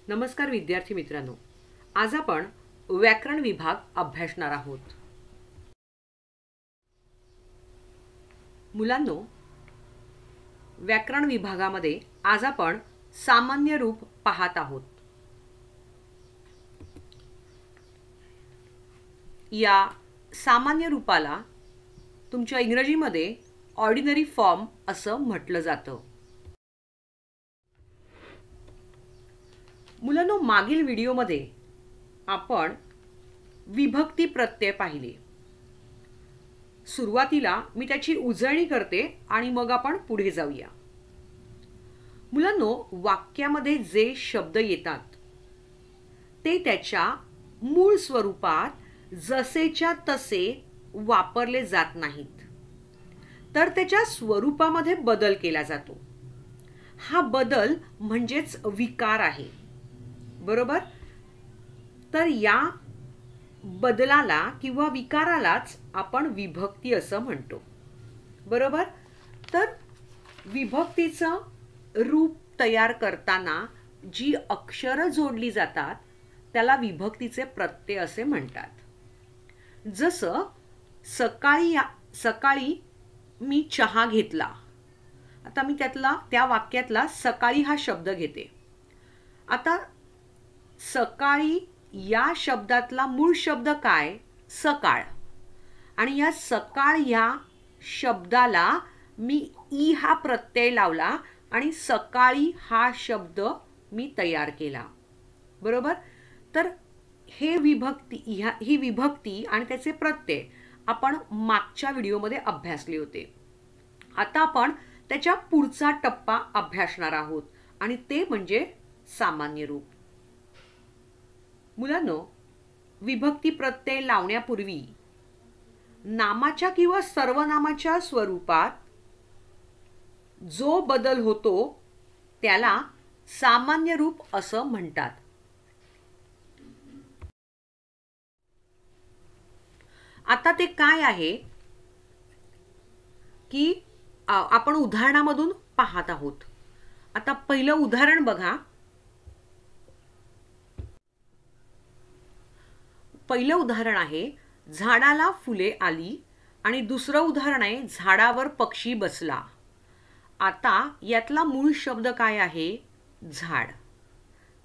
नमस्कार विद्यार्थी मित्रांनो, आज आपण व्याकरण विभाग अभ्यासणार आहोत. मुलांनो, व्याकरण विभागामध्ये आज आपण सामान्य रूप पाहत आहोत. या सामान्य रूपाला तुमच्या इंग्रजीमध्ये ऑर्डिनरी फॉर्म असं म्हटलं जातं. मुलांनो, मागील व्हिडिओमध्ये आपण विभक्ती प्रत्यय पाहिले. सुरुवातीला मी त्याची उजळणी करते आणि मग आपण पुढे जाऊया. मुलांनो, वाक्यामध्ये जे शब्द येतात ते त्याच्या मूळ स्वरूपात जसेच्या तसे वापरले जात नाहीत, तर त्याच्या स्वरूपामध्ये बदल केला जातो. हा बदल म्हणजेच विकार आहे, बरोबर. तर या बदलाला किंवा विकारालाच आपण विभक्ती असं म्हणतो, बरोबर. तर विभक्तीचं रूप तयार करताना जी अक्षरं जोडली जातात त्याला विभक्तीचे प्रत्यय असे म्हणतात. जसं सकाळी मी चहा घेतला. आता मी त्या वाक्यातला सकाळी हा शब्द घेते. आता सकाळी या शब्दातला मूळ शब्द काय? सकाळ. आणि या सकाळ या शब्दाला मी ई हा प्रत्यय लावला आणि सकाळी हा शब्द मी तयार केला, बरोबर. तर ही विभक्ती आणि त्याचे प्रत्यय आपण मागच्या व्हिडिओमध्ये अभ्यासले होते. आता आपण त्याच्या पुढचा टप्पा अभ्यासणार आहोत आणि ते म्हणजे सामान्य रूप. मुलांनो, विभक्ती प्रत्यय लावण्यापूर्वी नामाच्या किंवा सर्वनामाच्या स्वरूपात जो बदल होतो त्याला सामान्य रूप असं म्हणतात. आता ते काय आहे की आपण उदाहरणामधून पाहत आहोत. आता पहिलं उदाहरण बघा. पहिलं उदाहरण आहे झाडाला फुले आली आणि दुसरं उदाहरण आहे झाडावर पक्षी बसला. आता यातला मूळ शब्द काय आहे? झाड,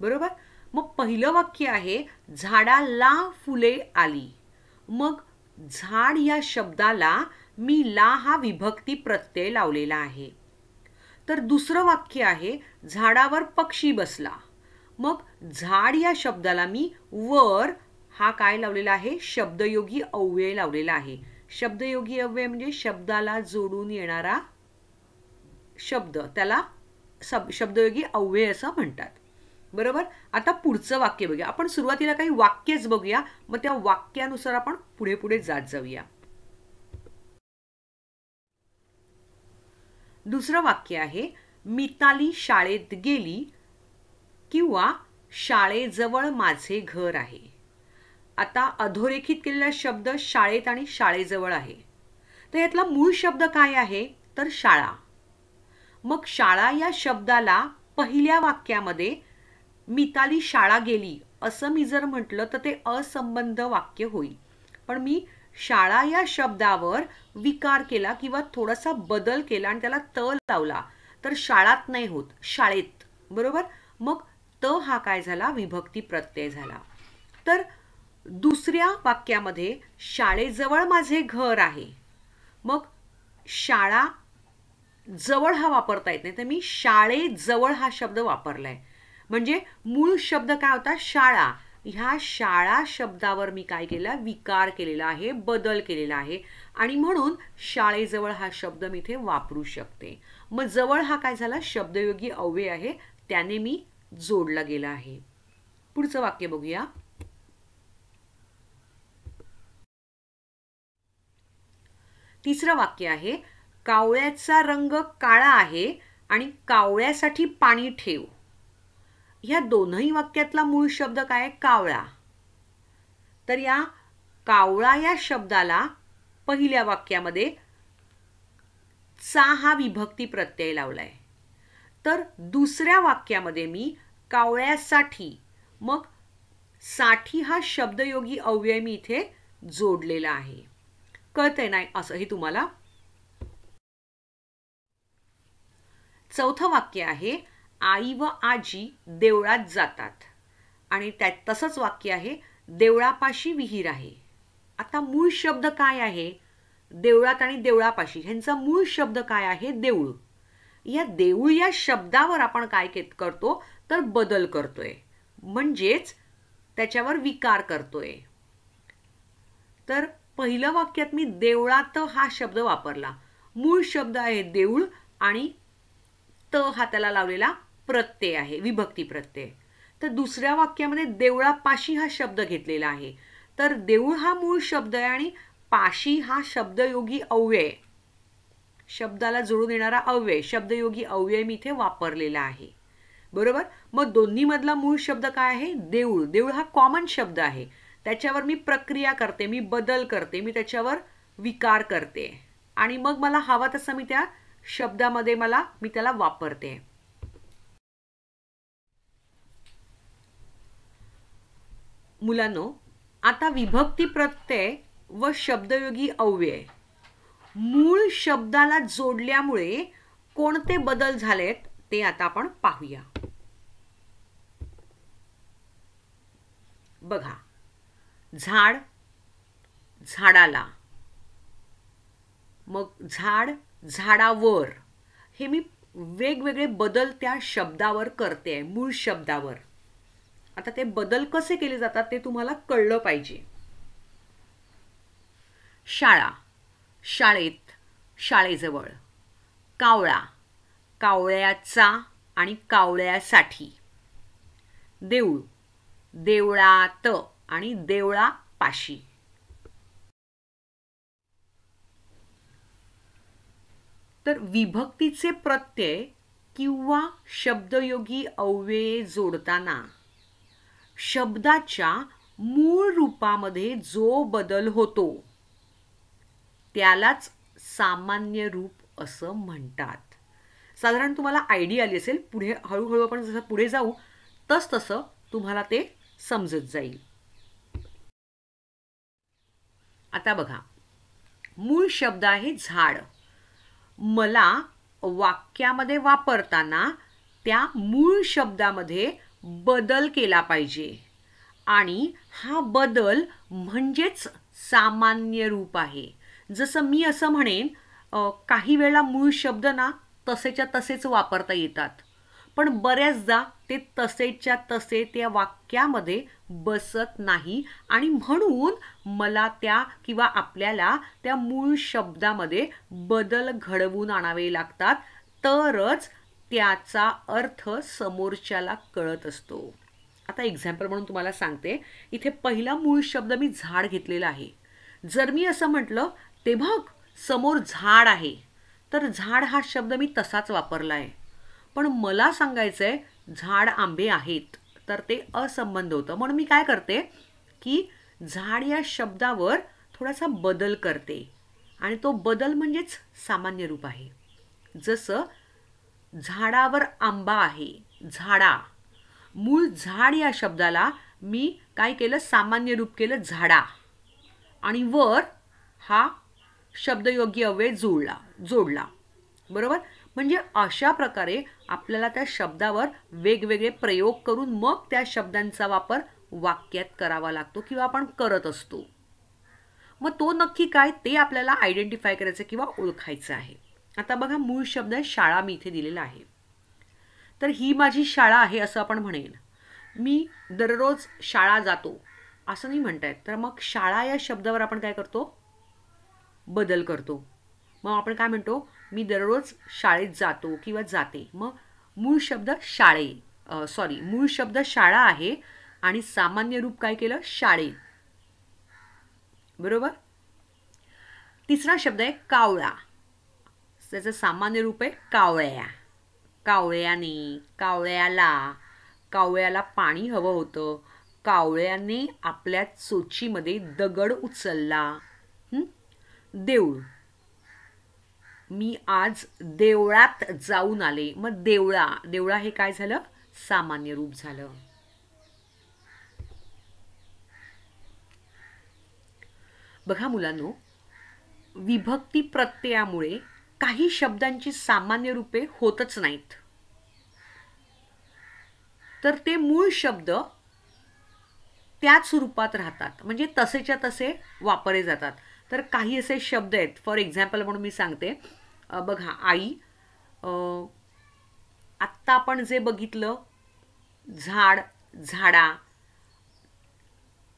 बरोबर. मग पहिलं वाक्य आहे झाडाला फुले आली. मग झाड या शब्दाला मी ला हा विभक्ती प्रत्यय लावलेला आहे. तर दुसरं वाक्य आहे झाडावर पक्षी बसला. मग झाड या शब्दाला मी वर हा काय लावलेला आहे? शब्दयोगी अव्यय लावलेला आहे. शब्दयोगी अव्यय म्हणजे शब्दाला जोडून येणारा शब्द, त्याला शब्दयोगी अव्यय असं म्हणतात, बरोबर. आता पुढचं वाक्य बघूया. आपण सुरुवातीला काही वाक्यच बघूया, मग त्या वाक्यानुसार आपण पुढे पुढे जात जाऊया. दुसरं वाक्य आहे मिताली शाळेत गेली किंवा शाळेजवळ माझे घर आहे. आता अधोरेखित केलेला शब्द शाळेत आणि शाळेजवळ आहे. तर यातला मूळ शब्द काय आहे? तर शाळा. मग शाळा या शब्दाला पहिल्या वाक्यामध्ये मिताली शाळा गेली असं मी जर म्हटलं तर ते असंबंध वाक्य होईल. पण मी शाळा या शब्दावर विकार केला किंवा थोडासा बदल केला आणि त्याला त लावला तर शाळात नाही होत, शाळेत, बरोबर. मग त हा काय झाला? विभक्ती प्रत्यय झाला. तर दुसऱ्या वाक्यामध्ये शाळेजवळ माझे घर आहे. मग शाळा जवळ हा वापरता येत नाही, तर मी शाळेजवळ हा शब्द वापरलाय. म्हणजे मूळ शब्द काय होता? शाळा. ह्या शाळा शब्दावर मी काय केलं? विकार केलेला आहे, बदल केलेला आहे आणि म्हणून शाळेजवळ हा शब्द मी इथे वापरू शकते. मग जवळ हा काय झाला? शब्दयोगी अव्यय आहे, त्याने मी जोडला गेला आहे. पुढचं वाक्य बघूया. तिसरं वाक्य आहे कावळ्याचा रंग काळा आहे आणि कावळ्यासाठी पाणी ठेव. ह्या दोनही वाक्यातला मूळ शब्द काय? कावळा. तर या कावळा या शब्दाला पहिल्या वाक्यामध्ये चा हा विभक्ती प्रत्यय लावलाय. तर दुसऱ्या वाक्यामध्ये मी कावळ्यासाठी, मग साठी हा शब्दयोगी अव्यय मी इथे जोडलेला आहे. कळतंय नाही असंही तुम्हाला. चौथं वाक्य आहे आई व आजी देवळात जातात आणि त्यात तसंच वाक्य आहे देवळापाशी विहीर आहे. आता मूळ शब्द काय आहे? देवळात आणि देवळापाशी ह्यांचा मूळ शब्द काय आहे? देऊळ. या देऊळ या शब्दावर आपण काय करतो तर बदल करतोय, म्हणजेच त्याच्यावर विकार करतोय. तर पहिलं वाक्यात मी देवळात हा शब्द वापरला. मूळ शब्द आहे देऊळ आणि त हा त्याला लावलेला प्रत्यय आहे, विभक्ती प्रत्यय. तर दुसऱ्या वाक्यामध्ये देवळापाशी हा शब्द घेतलेला आहे. तर देऊळ हा मूळ शब्द आहे आणि पाशी हा शब्दयोगी अव्यय, शब्दाला जोडून येणारा अव्यय, शब्दयोगी अव्यय मी इथे वापरलेला आहे. बरोबर. मग दोन्ही मधला मूळ शब्द काय आहे? देऊळ. देऊळ हा कॉमन शब्द आहे, त्याच्यावर मी प्रक्रिया करते, मी बदल करते, मी त्याच्यावर विकार करते आणि मग मला हवा तसं मी त्या शब्दामध्ये मी त्याला वापरते. मुलांनो, आता विभक्ती प्रत्यय व शब्दयोगी अव्यय मूळ शब्दाला जोडल्यामुळे कोणते बदल झालेत ते आता आपण पाहूया. बघा, झाड, झाडाला, मग झाड, झाडावर, हे मी वेगवेगळे बदल त्या शब्दावर करते, मूळ शब्दावर. आता ते बदल कसे केले जातात ते तुम्हाला कळलं पाहिजे. शाळा, शाळेत, शाळेजवळ. कावळा, कावळ्याचा आणि कावळ्यासाठी. देऊळ, देवळात आणि देवळापाशी. तर विभक्तीचे प्रत्यय किंवा शब्दयोगी अव्यय जोडताना शब्दाच्या मूळ रूपामध्ये जो बदल होतो त्यालाच सामान्य रूप असं म्हणतात. साधारण तुम्हाला आयडिया आली असेल. पुढे हळूहळू आपण जसं पुढे जाऊ तसं तुम्हाला ते समजत जाईल. आता बघा, मूळ शब्द आहे झाड. मला वाक्यामध्ये वापरताना त्या मूळ शब्दामध्ये बदल केला पाहिजे आणि हा बदल म्हणजेच सामान्य रूप आहे. जसं मी असं म्हणेन, काही वेळा मूळ शब्द ना तसेच्या तसेच वापरता येतात, पण बऱ्याचदा ते तसेच्या तसे त्या वाक्यामध्ये बसत नाही आणि म्हणून मला त्या किंवा आपल्याला त्या मूळ शब्दामध्ये बदल घडवून आणावे लागतात, तरच त्याचा अर्थ समोरच्याला कळत असतो. आता एक्झाम्पल म्हणून तुम्हाला सांगते. इथे पहिला मूळ शब्द मी झाड घेतलेला आहे. जर मी असं म्हटलं ते बघ समोर झाड आहे, तर झाड हा शब्द मी तसाच वापरला आहे. पण मला सांगायचंय झाड आंबे आहेत, तर ते असंबंध होतं. म्हणून मी काय करते की झाड या शब्दावर थोडासा बदल करते आणि तो बदल म्हणजेच सामान्य रूप आहे. जसं झाडावर आंबा आहे, झाडा. मूळ झाड या शब्दाला मी काय केलं, सामान्य रूप केलं झाडा आणि वर हा शब्दयोगी अव्यय जोडला. बरोबर. म्हणजे अशा प्रकारे आपल्याला त्या शब्दावर वेगवेगळे प्रयोग करून मग त्या शब्दांचा वापर वाक्यात करावा लागतो किंवा आपण करत असतो. मग तो नक्की काय ते आपल्याला आयडेंटिफाय करायचं किंवा ओळखायचं आहे. आता बघा, मूळ शब्द शाळा मी इथे दिलेला आहे. तर ही माझी शाळा आहे असं आपण म्हणेन. मी दररोज शाळा जातो असं नाही म्हणतायत. तर मग शाळा या शब्दावर आपण काय करतो, बदल करतो. मग आपण काय म्हणतो, मी दररोज शाळेत जातो किंवा जाते. मग मूळ शब्द मूळ शब्द शाळा आहे आणि सामान्य रूप काय केलं, शाळे. बरोबर. तिसरा शब्द आहे कावळा. त्याचं सामान्य रूप आहे कावळ्या. कावळ्याने, कावळ्याला पाणी हवं होतं. कावळ्याने आपल्या चोचीमध्ये दगड उचलला. देऊळ, मी आज देवळात जाऊन आले. मग देवळा हे काय झालं, सामान्य रूप झालं. बघा मुलांनो, विभक्ती प्रत्ययामुळे काही शब्दांची सामान्य रूपे होतच नाहीत, तर ते मूळ शब्द त्याच रूपात राहतात, म्हणजे तसेच्या तसे वापरले जातात. तर काही असे शब्द आहेत, फॉर एक्झाम्पल म्हणून मी सांगते. बघा, आई, आत्ता आपण जे बघितलं, झाड, झाडा,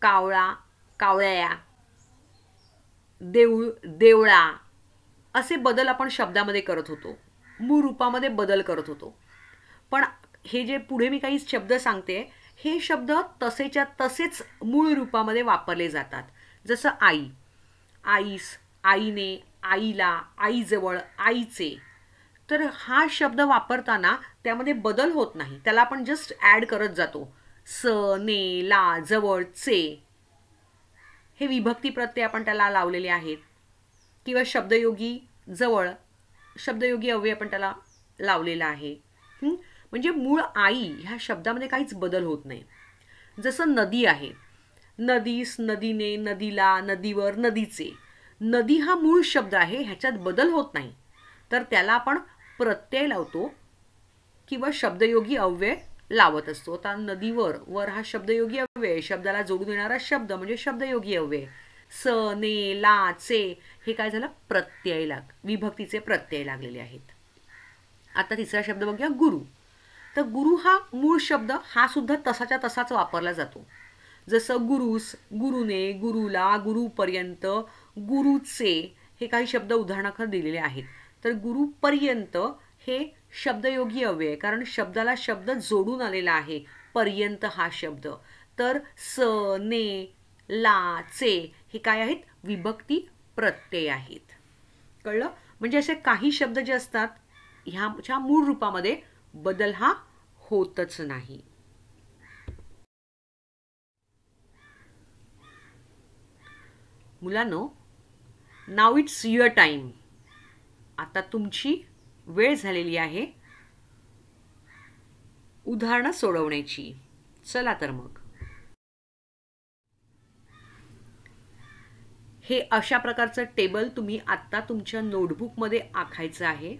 कावळा, कावळ्या, देऊळ, देवळा, असे बदल आपण शब्दामध्ये करत होतो, मूळ रूपामध्ये बदल करत होतो. पण हे जे पुढे मी काही शब्द सांगते, हे शब्द तसेच्या तसेच मूळ रूपामध्ये वापरले जातात. जसं आई, आईस, आईने, आईला, आईजवळ, आईचे. तर हा शब्द वापरताना त्यामध्ये बदल होत नाही, त्याला आपण जस्ट ॲड करत जातो. स, ने, ला, जवळ, चे, हे विभक्ती प्रत्यय आपण त्याला लावलेले आहेत. किंवा शब्दयोगी जवळ, शब्दयोगी अव्यय आपण त्याला लावलेला आहे. म्हणजे मूळ आई ह्या शब्दामध्ये काहीच बदल होत नाही. जसं नदी आहे, नदीस, नदीने, नदीला, नदीवर, नदीचे. नदी हा मूळ शब्द आहे, ह्याच्यात बदल होत नाही, तर त्याला आपण प्रत्यय लावतो किंवा शब्दयोगी अव्यय लावत असतो. आता नदीवर, वर हा शब्दयोगी अव्यय, शब्दाला जोडून येणारा शब्द म्हणजे शब्दयोगी अव्यय. स, ने, ला, चे, हे काय झालं, प्रत्यय विभक्तीचे प्रत्यय लागलेले आहेत. आता तिसरा शब्द बघूया, गुरु. तर गुरु हा मूळ शब्द, हा सुद्धा तसाच्या तसाच वापरला जातो. जसं गुरुस, गुरुने, गुरुला, गुरुपर्यंत, गुरुचे, हे काही शब्द उदाहरणार्थ दिलेले आहेत. तर गुरुपर्यंत हे शब्दयोगी अव्यय, कारण शब्दाला शब्द जोडून आलेला आहे, पर्यंत हा शब्द. तर स, ने, ला, चे, हे काय आहेत, विभक्ती प्रत्यय आहेत. कळलं? म्हणजे असे काही शब्द जे असतात, ह्याच्या मूळ रूपामध्ये बदल हा होतच नाही. मुलांनो, नाव इट्स युअर टाइम. आता तुमची वेळ झालेली आहे उदाहरणं सोडवण्याची. चला तर मग. हे अशा प्रकारचं टेबल तुम्ही आत्ता तुमच्या नोटबुकमध्ये आखायचं आहे.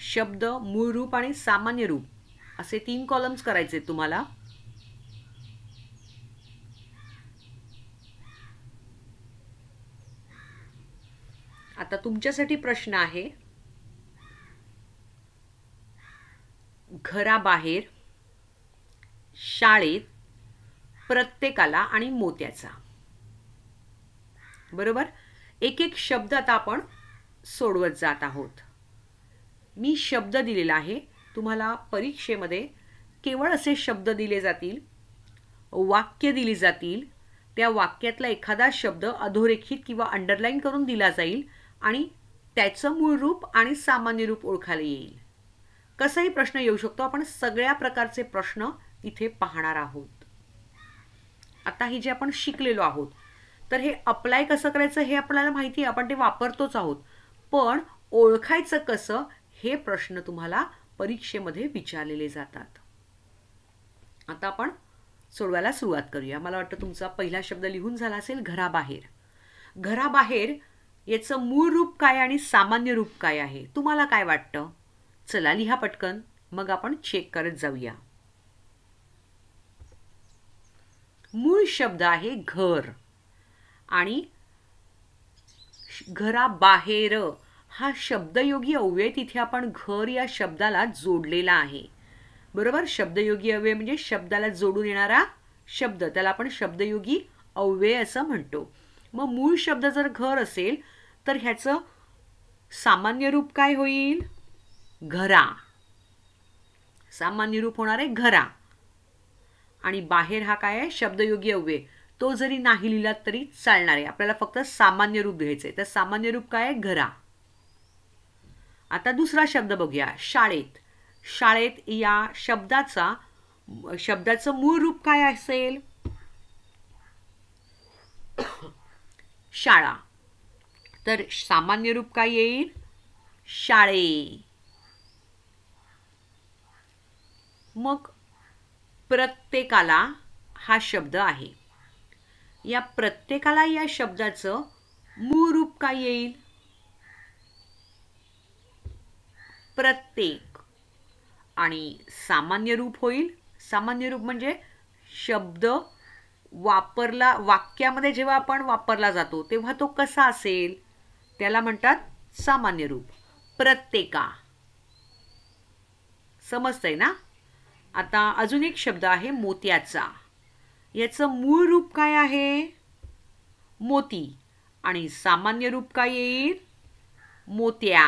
शब्द, मूळ रूप आणि सामान्य रूप असे 3 कॉलम्स करायचे तुम्हाला. आता तुमच्यासाठी प्रश्न आहे, घराबाहेर, शाळेत, प्रत्येकाला आणि मोत्याचा. बरोबर? एक एक शब्द आता आपण सोडवत जात आहोत. मी शब्द दिलेला आहे, तुम्हाला परीक्षेमध्ये केवळ असे शब्द दिले जातील, वाक्य दिली जातील, त्या वाक्यातला एखादा शब्द अधोरेखित किंवा अंडरलाईन करून दिला जाईल आणि त्याचं मूळ रूप आणि सामान्य रूप ओळखायला येईल. कसाही प्रश्न येऊ शकतो, आपण सगळ्या प्रकारचे प्रश्न इथे पाहणार आहोत. आता हे जे आपण शिकलेलो आहोत, तर हे अप्लाय कसं करायचं हे आपल्याला माहिती आहे, आपण ते वापरतोच आहोत. पण ओळखायचं कसं, हे प्रश्न तुम्हाला परीक्षेमध्ये विचारलेले जातात. आता आपण सोडवायला सुरुवात करूया. मला वाटतं तुमचा पहिला शब्द लिहून झाला असेल, घराबाहेर. घराबाहेर याचं मूळ रूप काय आणि सामान्य रूप काय आहे, तुम्हाला काय वाटतं? चला लिहा पटकन, मग आपण चेक करत जाऊया. मूळ शब्द आहे घर, आणि घराबाहेर हा शब्दयोगी अव्यय तिथे आपण घर या शब्दाला जोडलेला आहे. बरोबर? शब्दयोगी अव्यय म्हणजे शब्दाला जोडून येणारा शब्द, त्याला आपण शब्दयोगी अव्यय असं म्हणतो. मग मूळ शब्द जर घर असेल तर ह्याचं सामान्य रूप काय होईल? घरा. सामान्य रूप होणार आहे घरा. आणि बाहेर हा काय आहे? शब्दयोगी अव्यय. तो जरी नाही लिहिलात तरी चालणार आहे, आपल्याला फक्त सामान्य रूप घ्यायचंय. तर सामान्य रूप काय आहे? घरा. आता दुसरा शब्द बघूया, शाळेत. शाळेत या शब्दाचं मूळ रूप काय असेल? शाळा. तर सामान्य रूप काय येईल? शाळे. मग प्रत्येकाला हा शब्द आहे. या प्रत्येकाला या शब्दाचं मूळ रूप काय येईल? प्रत्येक. आणि सामान्य रूप होईल, सामान्य रूप म्हणजे शब्द वापरला वाक्यामध्ये जेव्हा आपण वापरला जातो तेव्हा तो कसा असेल, त्याला म्हणतात सामान्य रूप. प्रत्येका. समजतंय ना? आता अजून एक शब्द आहे मोत्याचा. याचं मूळ रूप काय आहे? मोती. आणि सामान्य रूप काय येईल? मोत्या.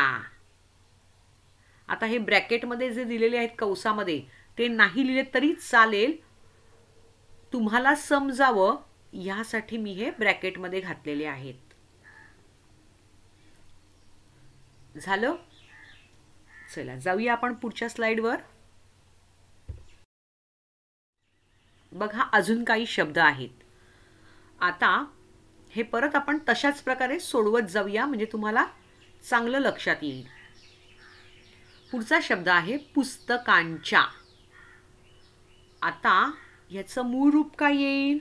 आता हे ब्रॅकेटमध्ये जे दिलेले आहेत कंसामध्ये ते नाही लिहिले तरी चालेल, तुम्हाला समजावं यासाठी मी हे ब्रॅकेटमध्ये घातलेले आहेत. झालं? चला जाऊया आपण पुढच्या स्लाइडवर. बघा अजून काही शब्द आहेत. आता हे परत आपण तशाच प्रकारे सोडवत जाऊया म्हणजे तुम्हाला चांगलं लक्षात येईल. पुढचा शब्द आहे पुस्तकांच्या. आता याचं मूळ रूप काय येईल?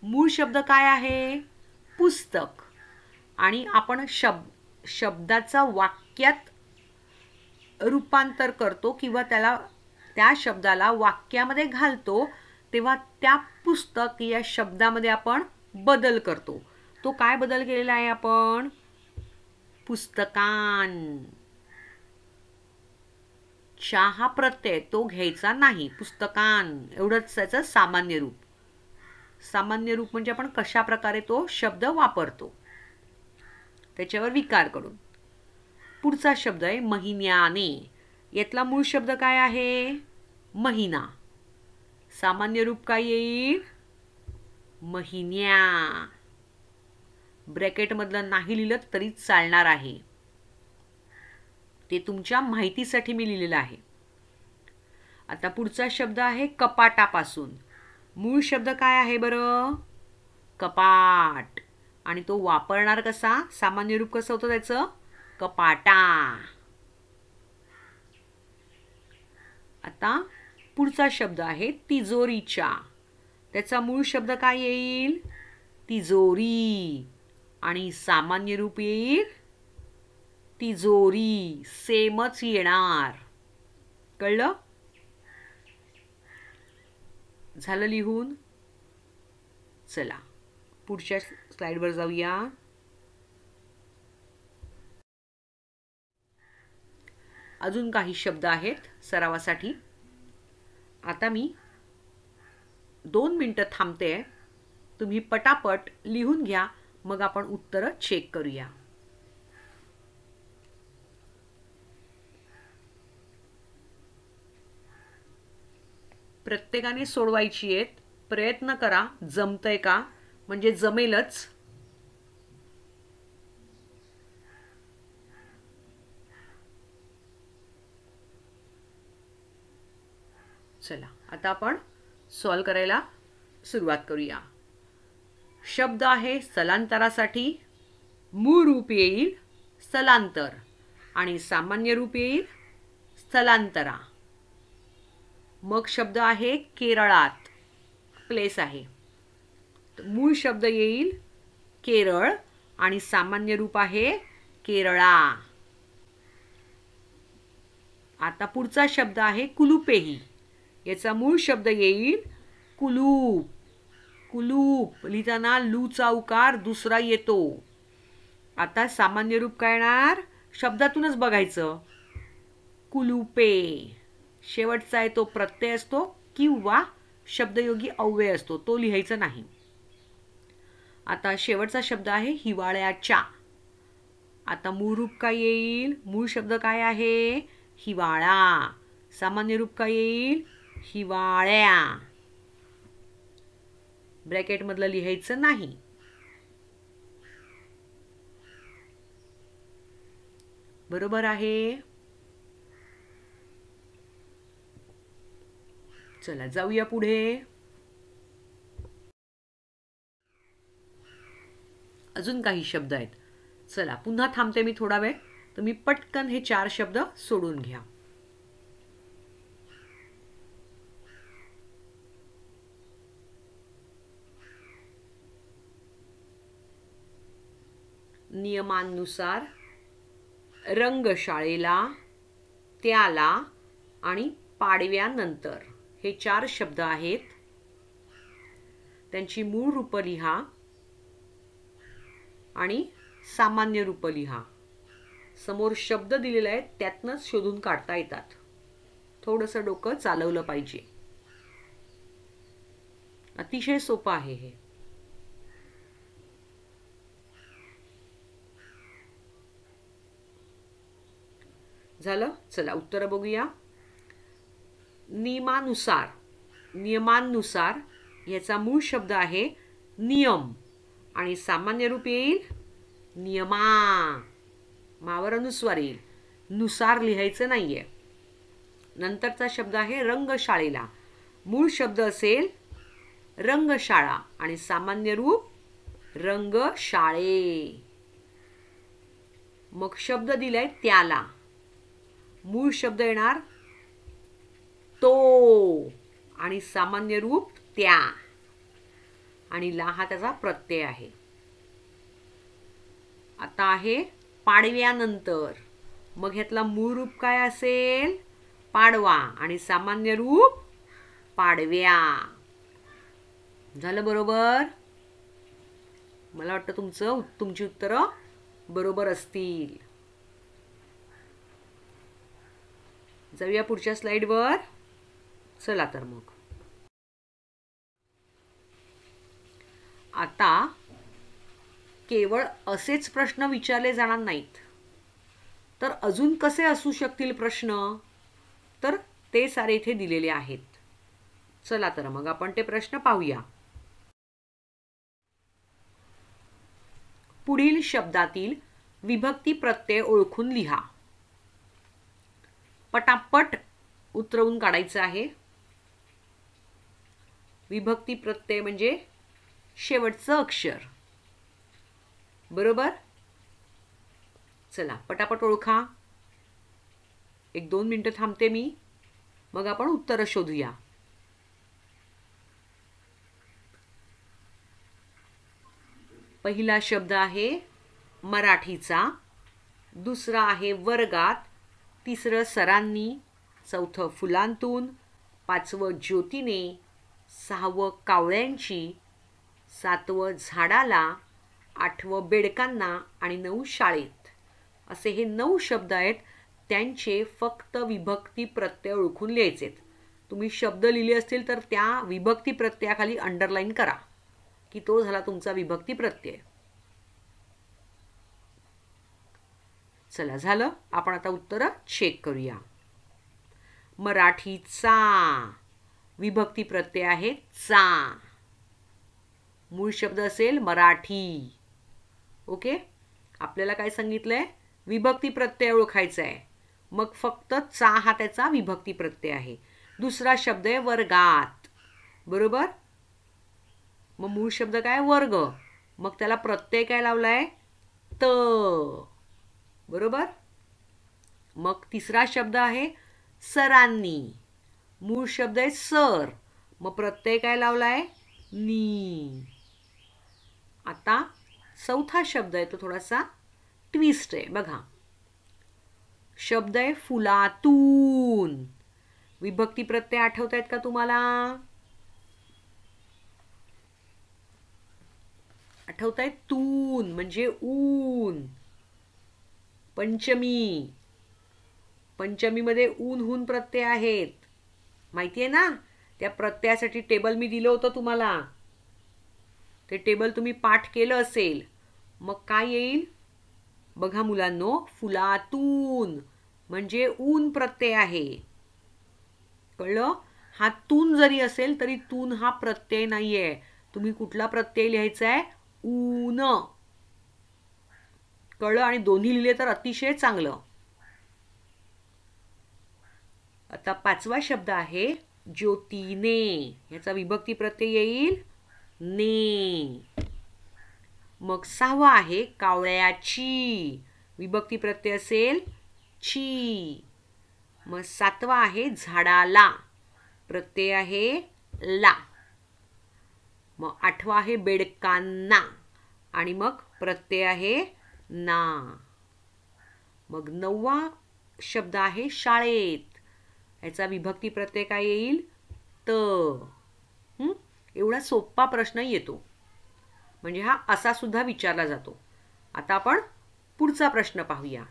मूळ शब्द काय आहे? पुस्तक. आणि आपण शब्दाचा वाक्यात रूपांतर करतो किंवा त्या शब्दाला वाक्यामध्ये घालतो तेव्हा त्या पुस्तक या शब्दामध्ये आपण बदल करतो. तो काय बदल केलेला आहे आपण? पुस्तकां. चा हा प्रत्यय तो घ्यायचा नाही. पुस्तकां एवढंच त्याचं सामान्य रूप. सामान्य रूप म्हणजे आपण कशा प्रकारे तो शब्द वापरतो त्याच्यावर विकार करून. पुढचा शब्द आहे महिन्याने. यातला मूळ शब्द काय आहे? महिना. सामान्य रूप काय येईल? महिन्या. ब्रॅकेटमधलं नाही लिहिलं तरी चालणार आहे, ते तुमच्या माहितीसाठी मी लिहिलेलं आहे. आता पुढचा शब्द आहे कपाटापासून. मूळ शब्द काय आहे बरं? कपाट. आणि तो वापरणार कसा? सामान्य रूप कसं होतं त्याचं? कपाटा. आता पुढचा शब्द आहे तिजोरीच्या. त्याचा मूळ शब्द काय येईल? तिजोरी. आणि सामान्य रूप येईल तिजोरी. सेमच येणार. कळलं? झालं लिहून? चला पुढच्या स्लाइडवर जाऊया. अजून काही शब्द आहेत सरावासाठी. आता मी 2 मिनिटं थांबते. तुम्ही पटापट लिहून घ्या, मग आपण उत्तरं चेक करूया. प्रत्येकाने सोडवायची आहेत. प्रयत्न करा, जमतंय का? म्हणजे जमेलच. चला आता आपण सॉल्व करायला सुरुवात करूया. शब्द आहे स्थलांतरासाठी. मूळ रूप येईल स्थलांतर आणि सामान्य रूप येईल स्थलांतरा. मग शब्द आहे केरळात. प्लेस आहे. मूळ शब्द येईल केरळ आणि सामान्य रूप आहे केरळा. आता पुढचा शब्द आहे कुलुपेही. याचा मूळ शब्द येईल कुलूप. कुलूप लिहिताना लूचा उकार दुसरा येतो. आता सामान्य रूप काय येणार? शब्दातूनच बघायचं. कुलुपे. शेवटचा आहे तो प्रत्यय असतो किंवा शब्दयोगी अव्यय असतो, तो लिहायचा नाही. आता शेवटचा शब्द आहे हिवाळ्याच्या. आता मूळ रूप काय येईल? मूळ शब्द काय आहे? हिवाळा. सामान्य रूप काय येईल? हिवाळ्या. ब्रॅकेट मधलं लिहायचं नाही. बरोबर आहे? चला जाऊया पुढे. अजून काही शब्द आहेत. चला पुन्हा थांबते मी थोडा वेळ, तुम्ही पटकन हे 4 शब्द सोडून घ्या. नियमांनुसार, रंगशाळेला, त्याला आणि पाडव्यानंतर हे 4 शब्द आहेत. त्यांची मूळ रूप लिहा आणि सामान्य रूप लिहा. समोर शब्द दिलेले आहेत त्यातनंच शोधून काढता येतात. थोडंसं डोकं चालवलं पाहिजे. अतिशय सोपं आहे हे. झालं? चला उत्तर बघूया. नियमानुसार, नियमांनुसार याचा मूळ शब्द आहे नियम आणि सामान्य रूप येईल नियमा. मावर अनुस्वार येईल, नुसार लिहायचं नाहीये. नंतरचा शब्द आहे रंगशाळेला. मूळ शब्द असेल रंगशाळा आणि सामान्य रूप रंगशाळे. मग शब्द दिलाय त्याला, मूळ शब्द येणार तो आणि सामान्य रूप त्या आणि ला हा त्याचा प्रत्यय आहे. आता आहे पाडव्यानंतर. मग ह्यातला मूळ रूप काय असेल? पाडवा आणि सामान्य रूप पाडव्या. झालं बरोबर? मला वाटतं तुमची उत्तरं बरोबर असतील. जाऊया पुढच्या स्लाइडवर. चला तर मग आता केवळ असेच प्रश्न विचारले जाणार नाहीत, तर अजून कसे असू शकतील प्रश्न, तर ते सारे इथे दिलेले आहेत. चला तर मग आपण ते प्रश्न पाहूया. पुढील शब्दातील विभक्ती प्रत्यय ओळखून लिहा. पटापट उतरवून काढायचं आहे. विभक्ती प्रत्यय म्हणजे शेवटचं अक्षर. बरोबर? चला पटापट ओळखा. 1-2 मिनिटं थांबते मी, मग आपण उत्तर शोधूया. पहिला शब्द आहे मराठीचा, दुसरा आहे वर्गात, तिसरं सरांनी, चौथं फुलांतून, पाचवं ज्योतीने, सहावं कावळ्यांची, सातवं झाडाला, आठवं बेडकांना आणि 9 शाळेत. असे हे 9 शब्द आहेत. त्यांचे फक्त विभक्ती प्रत्यय ओळखून लिहायचेत. तुम्ही शब्द लिहिले असतील तर त्या विभक्ती प्रत्ययाखाली अंडरलाईन करा की तो झाला तुमचा विभक्ती प्रत्यय. चला झालं. आपण आता उत्तर चेक करूया. मराठीचा विभक्ती प्रत्यय आहे चा. मूळ शब्द असेल मराठी. ओके, आपल्याला काय सांगितलंय? विभक्ती प्रत्यय ओळखायचा आहे. मग फक्त चा हा त्याचा विभक्ती प्रत्यय आहे. दुसरा शब्द आहे वर्गात. बरोबर? मग मूळ शब्द काय? वर्ग. मग त्याला प्रत्यय काय लावलाय? त. बरोबर? मग तिसरा शब्द आहे सरांनी. मूळ शब्द आहे सर. मग प्रत्यय काय लावलाय? नी. आता चौथा शब्द आहे तो थोडासा ट्विस्ट आहे. बघा, शब्द आहे फुलातून. विभक्ती प्रत्यय आठवत आहेत का तुम्हाला? आठवत आहेत? तून म्हणजे ऊन. पंचमी. पंचमीमध्ये ऊन हून प्रत्यय आहेत. माहिती आहे ना? त्या प्रत्ययासाठी टेबल मी दिलं होतं तुम्हाला. ते टेबल तुम्ही पाठ केलं असेल. मग काय येईल? बघा मुलांनो, फुलातून म्हणजे ऊन प्रत्यय आहे. कळलं? हा तून जरी असेल तरी तून हा प्रत्यय नाहीये. तुम्ही कुठला प्रत्यय लिहायचा आहे? ऊन. कळलं? आणि दोन्ही लिहिले तर अतिशय चांगलं. आता पाचवा शब्द आहे ज्योतीने. याचा विभक्ती प्रत्यय येईल ने. मग 6वा आहे कावळ्याची, विभक्ती प्रत्यय असेल ची. मग 7वा आहे झाडाला, प्रत्यय आहे ला. मग 8वा आहे बेडकांना आणि मग प्रत्यय आहे ना. मग 9वा शब्द आहे शाळेत, याचा विभक्ती प्रत्यय काय येईल? त. एवढा सोपा प्रश्न येतो, म्हणजे हा असा सुद्धा विचारला जातो. आता आपण पुढचा प्रश्न पाहूया.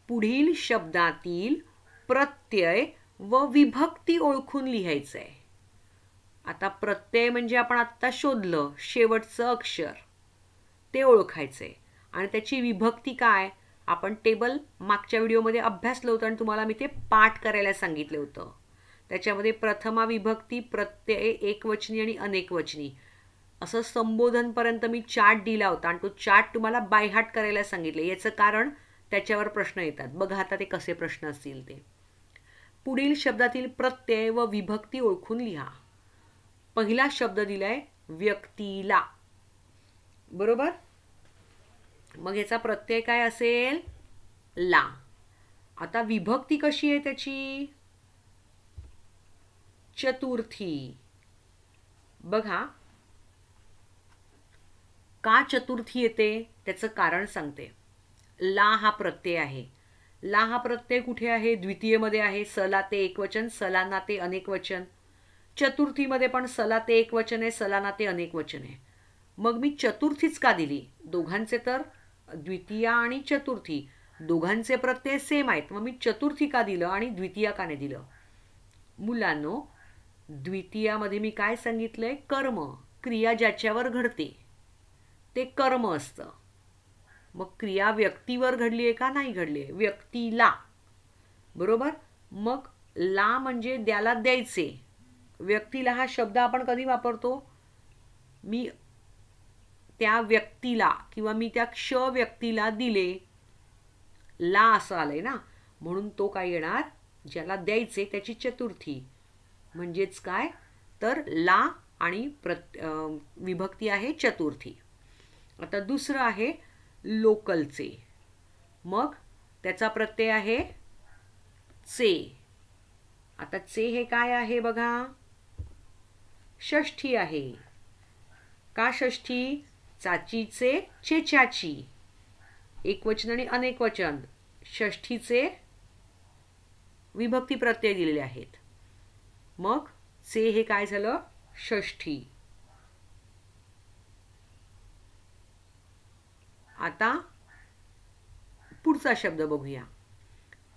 पुढील शब्दातील प्रत्यय व विभक्ती ओळखून लिहायचंय. आता प्रत्यय म्हणजे आपण आत्ता शोधलं, शेवटचं अक्षर ते ओळखायचंय. आणि त्याची विभक्ती काय, आपण टेबल मागच्या व्हिडिओमध्ये अभ्यासलं होतं आणि तुम्हाला मी ते पाठ करायला सांगितलं होतं. त्याच्यामध्ये प्रथमा विभक्ती, प्रत्यय एकवचनी आणि अनेकवचनी असं संबोधनपर्यंत मी चार्ट दिला होता आणि तो चार्ट तुम्हाला बायहार्ट करायला सांगितले. याचं कारण त्याच्यावर प्रश्न येतात. बघा आता ते कसे प्रश्न असतील ते. पुढील शब्दातील प्रत्यय व विभक्ती ओळखून लिहा. पहिला शब्द दिलाय व्यक्तीला, बरोबर. मग याचा प्रत्यय काय असेल? ला. आता विभक्ती कशी आहे त्याची? चतुर्थी. बघा का चतुर्थी येते त्याचं कारण सांगते. ला हा प्रत्यय आहे. ला हा प्रत्यय कुठे आहे? द्वितीयमध्ये आहे. सला ते एकवचन, सलाना ते अनेकवचन. चतुर्थीमध्ये पण सला ते एकवचन आहे, सलाना ते अनेकवचन आहे. मग मी चतुर्थीच का दिली? दोघांचे तर द्वितीया आणि चतुर्थी दोघांचे प्रत्यय सेम आहेत. मग मी चतुर्थी का दिलं आणि द्वितीया का नाही दिलं? मुलांनो, द्वितीयामध्ये मी काय सांगितलंय? कर्म, क्रिया ज्याच्यावर घडते ते कर्म असतं. मग क्रिया व्यक्तीवर घडली आहे का नाही घडली आहे? व्यक्तीला, बरोबर. मग ला म्हणजे द्याला द्यायचे. व्यक्तीला हा शब्द आपण कधी वापरतो? मी त्या व्यक्तीला किंवा मी त्या क्ष व्यक्तीला दिले, ला असं आलंय ना, म्हणून तो काय येणार? ज्याला द्यायचे त्याची चतुर्थी. म्हणजेच काय तर ला आणि विभक्ती आहे चतुर्थी. आता दुसरं आहे लोकलचे. मग त्याचा प्रत्यय आहे चे. आता चे हे काय आहे बघा? षष्ठी आहे. का षष्ठी? चाचीचे चेचाची, एकवचन आणि अनेकवचन षष्ठीचे विभक्ती प्रत्यय दिलेले आहेत. मग चे हे काय झालं? षष्ठी. आता पुढचा शब्द बघूया.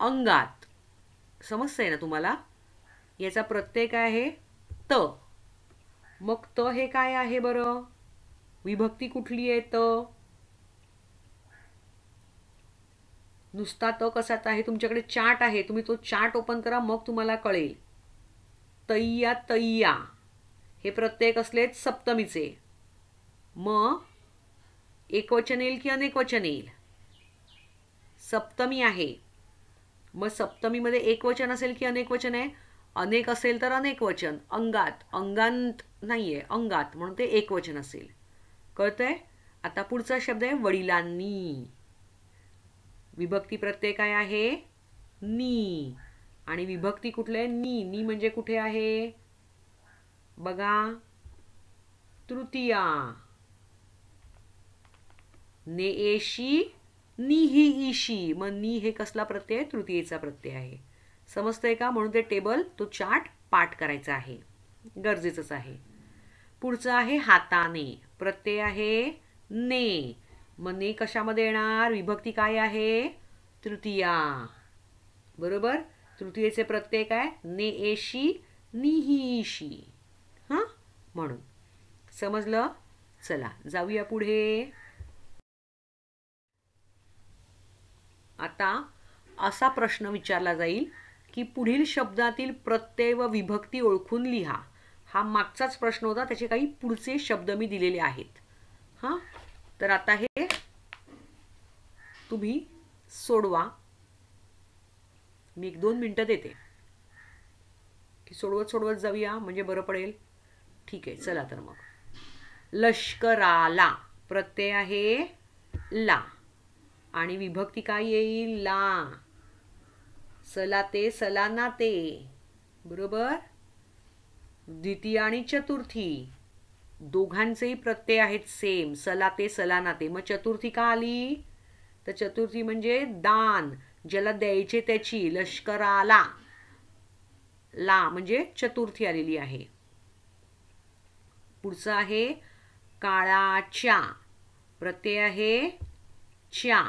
अंगात. समजतंय ना तुम्हाला? याचा प्रत्यय काय आहे? त. मग त हे काय आहे बरं? विभक्ती कुठली आहे? त. नुसता त कसाच आहे? तुमच्याकडे चार्ट आहे, तुम्ही तो चार्ट ओपन करा, मग तुम्हाला कळेल. तय्या, तय्या हे प्रत्यय कसलेत? सप्तमीचे. मग एकवचन येईल की अनेकवचन येईल? सप्तमी आहे. मग सप्तमीमध्ये एकवचन असेल की अनेकवचन आहे? अनेक असेल तर अनेकवचन. अंगात, अंगांत नाहीये, अंगात, म्हणून ते एकवचन असेल. कळतंय? आता पुढचा शब्द आहे वडिलांनी. विभक्ती प्रत्यय काय आहे? नी. आणि विभक्ती कुठले आहे? नी. नी म्हणजे कुठे आहे बघा? तृतीया. नेएशी निही ईशी. मग नी हे कसला प्रत्यय? तृतीयेचा प्रत्यय आहे. समजतंय का? म्हणून ते टेबल, तो चार्ट पाठ करायचा आहे, गरजेचंच आहे. पुढचं आहे हाताने. प्रत्यय आहे ने. मग ने कशामध्ये येणार? विभक्ती काय आहे? तृतीया, बरोबर. तृतीयेचे प्रत्यय काय? नेएशी निहीशी. हां, म्हणून समजलं? चला जाऊया पुढे. आता असा प्रश्न विचारला जाईल की पुढील शब्दातील प्रत्यय व विभक्ती ओळखून लिहा. हा मागचाच प्रश्न होता, त्याचे काही पुढचे शब्द मी दिलेले आहेत. हां, तर आता हे तुम्ही सोडवा. मी 1-2 मिनिटं देते की सोडवत सोडवत जाऊया, म्हणजे बरं पडेल. ठीक आहे, चला तर मग. लष्कराला प्रत्यय आहे ला आणि विभक्ती काय येईल? ला. सलाते सलानाते, बरोबर. द्वितीय आणि चतुर्थी दोघांचेही प्रत्यय आहेत सेम, सलाते सलानाते. मग चतुर्थी का आली? तर चतुर्थी म्हणजे दान, ज्याला द्यायचे त्याची. लष्कराला ला म्हणजे चतुर्थी आलेली आहे. पुढचं आहे काळाच्या, प्रत्यय आहे च्या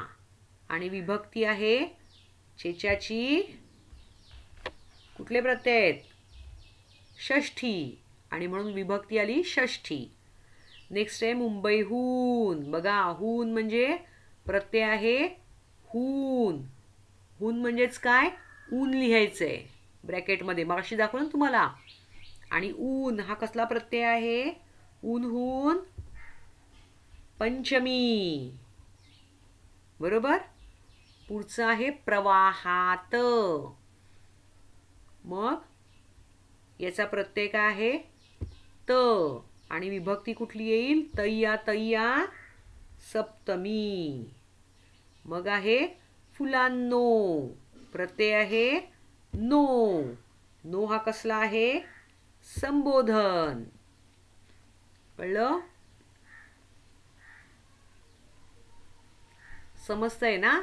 आणि विभक्ती आहे चेच्याची. कुठले प्रत्यय आहेत? षष्ठी, आणि म्हणून विभक्ती आली षष्ठी. नेक्स्ट आहे मुंबईहून. बघा, हून म्हणजे प्रत्यय आहे हून. हून म्हणजेच काय? ऊन लिहायचंय ब्रॅकेटमध्ये, मगाशी दाखवलं ना तुम्हाला. आणि ऊन हा कसला प्रत्यय आहे? ऊन हून पंचमी, बरोबर. पुढचं आहे प्रवाहात. मग याचा प्रत्यय काय आहे? त, आणि विभक्ती कुठली येईल? तय्या तय्या सप्तमी. मग आहे फुलांनो, प्रत्यय आहे नो. नो हा कसला आहे? संबोधन. कळलं? समजतंय ना?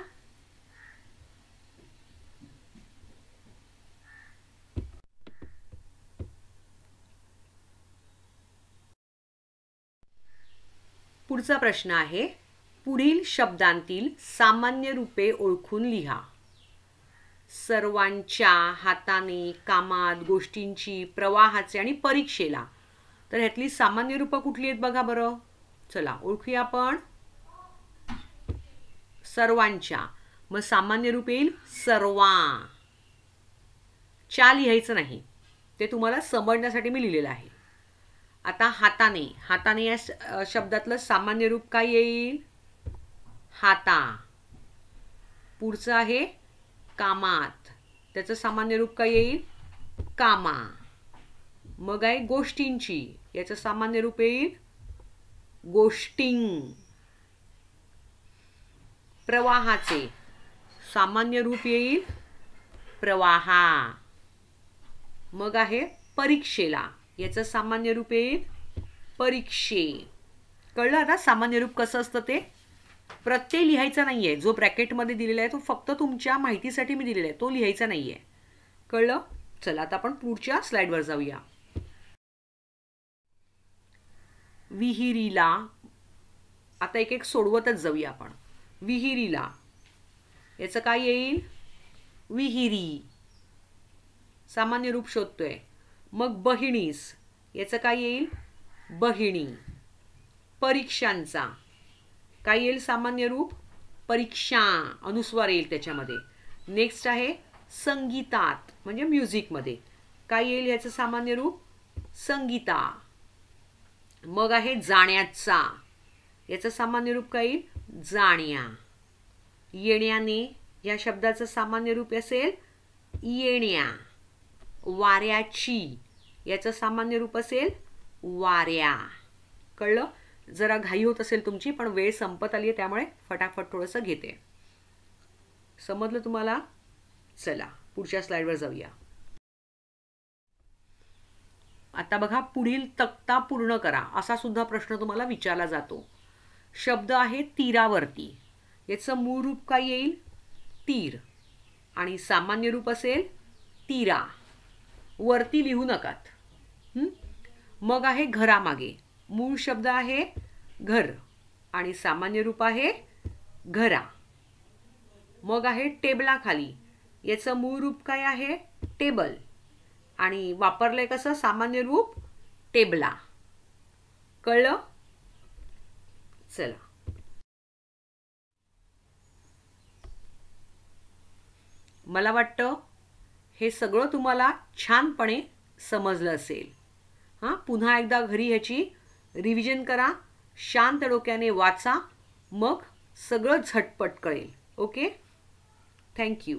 पुढचा प्रश्न आहे, पुढील शब्दांतील सामान्य रूपे ओळखून लिहा. सर्वांच्या, हाताने, कामात, गोष्टींची, प्रवाहाचे आणि परीक्षेला. तर ह्यातली सामान्य रूपं कुठली आहेत बघा बरं. चला ओळखूया आपण. सर्वांच्या, मग सामान्य रूप येईल सर्वा. च्या लिहायचं नाही, ते तुम्हाला समजण्यासाठी मी लिहिलेलं आहे. आता हाताने, हाताने या शब्दातलं सामान्य रूप काय येईल? हाता. पुढचं आहे कामात, त्याचं सामान्य रूप काय येईल? कामा. मग आहे गोष्टींची, याचं सामान्य रूप येईल गोष्टिंग. प्रवाहाचे सामान्य रूप येईल प्रवाहा. मग आहे परीक्षेला, याचं सामान्य रूप येईल परीक्षे. कळलं आता सामान्य रूप कसं असतं ते? प्रत्यय लिहायचा नाहीये, जो ब्रॅकेटमध्ये दिलेला आहे तो फक्त तुमच्या माहितीसाठी मी दिलेला आहे, तो लिहायचा नाहीये. कळलं? चला आता आपण पुढच्या स्लाइडवर जाऊया. विहिरीला, आता एक एक सोडवतच जाऊया आपण. विहिरीला याचं काय येईल? विहिरी. सामान्य रूप शोधतोय. मग बहिणीस, याचं काय येईल? बहिणी. परीक्षांचा काय येईल सामान्य रूप? परीक्षा, अनुस्वार येईल त्याच्यामध्ये. नेक्स्ट आहे संगीतात, म्हणजे म्युझिकमध्ये काय येईल याचं सामान्य रूप? संगीता. मग आहे जाण्याचा, याचं सामान्य रूप काय येईल? जाण्या. येण्याने या शब्दाचं सामान्य रूप असेल येण्या. वाऱ्याची, याचं सामान्य रूप असेल वाऱ्या. कळलं? जरा घाई होत असेल तुमची, पण वेळ संपत आली आहे त्यामुळे फटाफट थोडंसं घेते. समजलं तुम्हाला? चला पुढच्या स्लाइडवर जाऊया. आता बघा, पुढील तक्ता पूर्ण करा असा सुद्धा प्रश्न तुम्हाला विचारला जातो. शब्द आहे तीरावरती, याचं मूळ रूप काय येईल? तीर, आणि सामान्य रूप असेल तीरा. वरती लिहू नकात. मग आहे घरामागे, मूळ शब्द आहे घर आणि सामान्य रूप आहे घरा. मग आहे टेबलाखाली, याचं मूळ रूप काय आहे? टेबल, आणि वापरलंय कसं? सामान्य रूप टेबला. कळलं? चला मला वाटतं हे सगळं तुम्हाला छानपणे समजलं असेल. पुन्हा एकदा घरी ह्याची रिव्हिजन करा, शांत डोक्याने वाचा, मग सगळं झटपट कळेल. Okay, thank you.